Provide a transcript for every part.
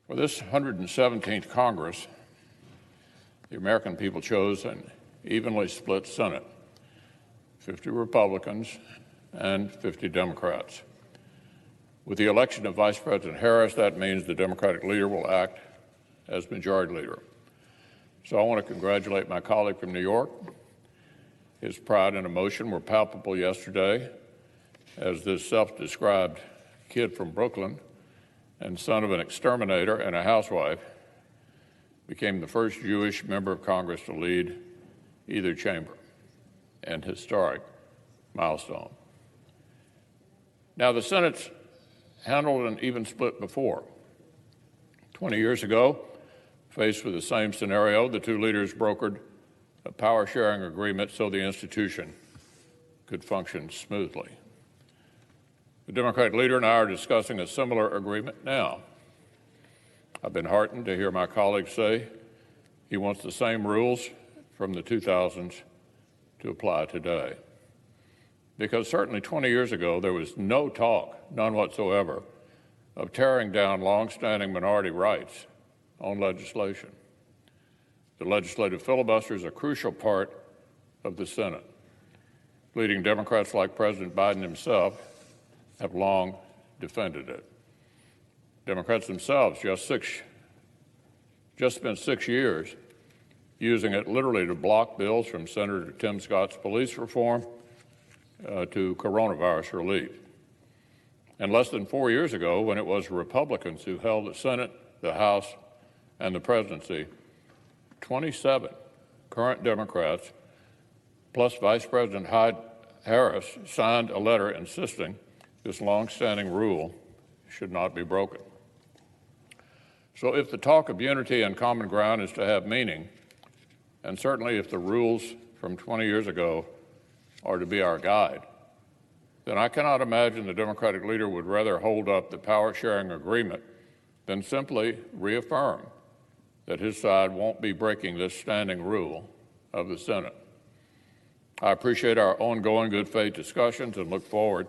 For this 117th Congress, the American people chose an evenly split Senate, 50 Republicans and 50 Democrats. With the election of Vice President Harris, that means the Democratic leader will act as majority leader. So I want to congratulate my colleague from New York. His pride and emotion were palpable yesterday as this self-described kid from Brooklyn and son of an exterminator and a housewife became the first Jewish member of Congress to lead either chamber, an historic milestone. Now, the Senate's handled an even split before. 20 years ago, faced with the same scenario, the two leaders brokered a power-sharing agreement so the institution could function smoothly. The Democratic leader and I are discussing a similar agreement now. I've been heartened to hear my colleague say he wants the same rules from the 2000s to apply today. Because certainly 20 years ago, there was no talk, none whatsoever, of tearing down longstanding minority rights on legislation. The legislative filibuster is a crucial part of the Senate. Leading Democrats like President Biden himself have long defended it. Democrats themselves just spent 6 years using it literally to block bills from Senator Tim Scott's police reform to coronavirus relief. And less than 4 years ago, when it was Republicans who held the Senate, the House, and the presidency, 27 current Democrats, plus Vice President Harris, signed a letter insisting this longstanding rule should not be broken. So if the talk of unity and common ground is to have meaning, and certainly if the rules from 20 years ago are to be our guide, then I cannot imagine the Democratic leader would rather hold up the power-sharing agreement than simply reaffirm that his side won't be breaking this standing rule of the Senate. I appreciate our ongoing good faith discussions and look forward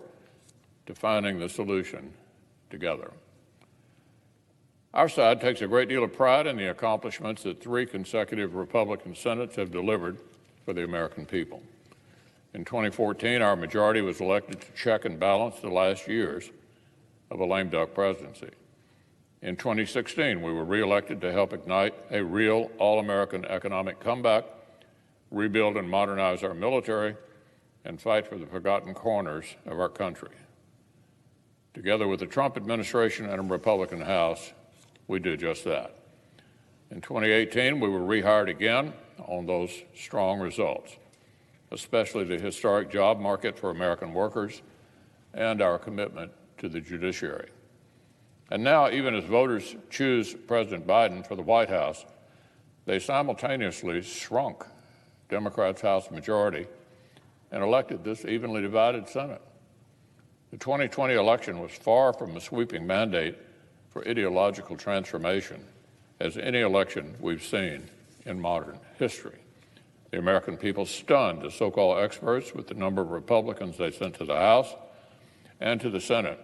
to finding the solution together. Our side takes a great deal of pride in the accomplishments that 3 consecutive Republican Senates have delivered for the American people. In 2014, our majority was elected to check and balance the last years of a lame duck presidency. In 2016, we were reelected to help ignite a real all-American economic comeback, rebuild and modernize our military, and fight for the forgotten corners of our country. Together with the Trump administration and a Republican House, we did just that. In 2018, we were rehired again on those strong results, especially the historic job market for American workers and our commitment to the judiciary. And now, even as voters choose President Biden for the White House, they simultaneously shrunk Democrats' House majority and elected this evenly divided Senate. The 2020 election was far from a sweeping mandate for ideological transformation as any election we've seen in modern history. The American people stunned the so-called experts with the number of Republicans they sent to the House and to the Senate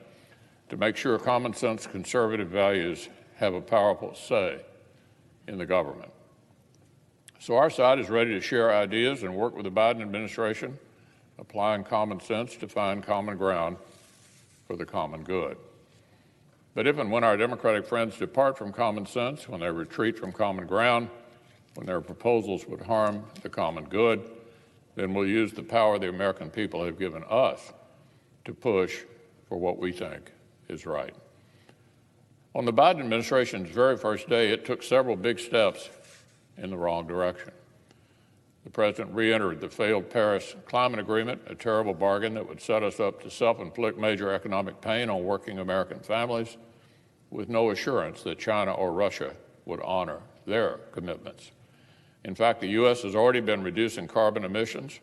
to make sure common sense conservative values have a powerful say in the government. So our side is ready to share ideas and work with the Biden administration, applying common sense to find common ground for the common good. But if and when our Democratic friends depart from common sense, when they retreat from common ground, when their proposals would harm the common good, then we'll use the power the American people have given us to push for what we think is right. On the Biden administration's very first day, it took several big steps in the wrong direction. The president re-entered the failed Paris Climate Agreement, a terrible bargain that would set us up to self-inflict major economic pain on working American families with no assurance that China or Russia would honor their commitments. In fact, the U.S. has already been reducing carbon emissions,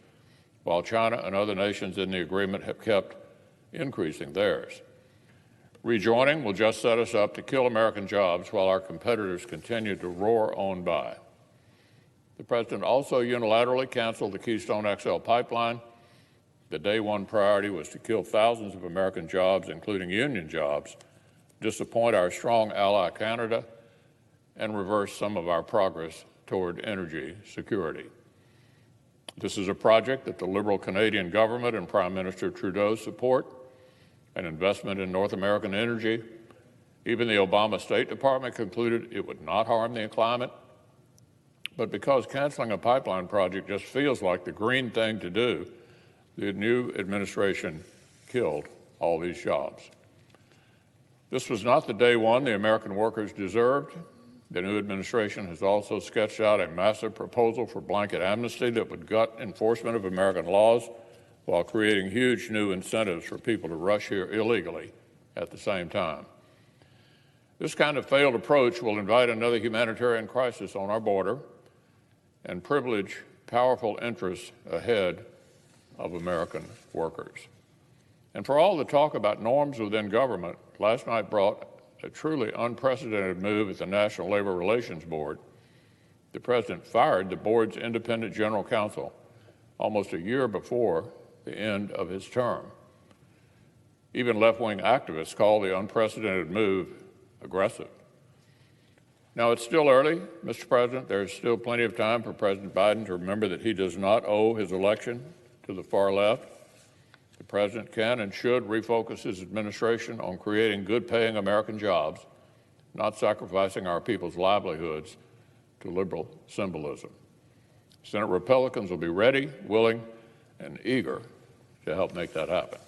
while China and other nations in the agreement have kept increasing theirs. Rejoining will just set us up to kill American jobs while our competitors continue to roar on by. The president also unilaterally canceled the Keystone XL pipeline. The day one priority was to kill thousands of American jobs, including union jobs, disappoint our strong ally Canada, and reverse some of our progress toward energy security. This is a project that the Liberal Canadian government and Prime Minister Trudeau support, an investment in North American energy. Even the Obama State Department concluded it would not harm the climate. But because canceling a pipeline project just feels like the green thing to do, the new administration killed all these jobs. This was not the day one the American workers deserved. The new administration has also sketched out a massive proposal for blanket amnesty that would gut enforcement of American laws while creating huge new incentives for people to rush here illegally at the same time. This kind of failed approach will invite another humanitarian crisis on our border and privilege powerful interests ahead of American workers. And for all the talk about norms within government, last night brought a truly unprecedented move at the National Labor Relations Board. The President fired the board's independent general counsel almost a year before the end of his term. Even left-wing activists call the unprecedented move aggressive. Now, it's still early, Mr. President. There's still plenty of time for President Biden to remember that he does not owe his election to the far left. The President can and should refocus his administration on creating good-paying American jobs, not sacrificing our people's livelihoods to liberal symbolism. Senate Republicans will be ready, willing, and eager to help make that happen.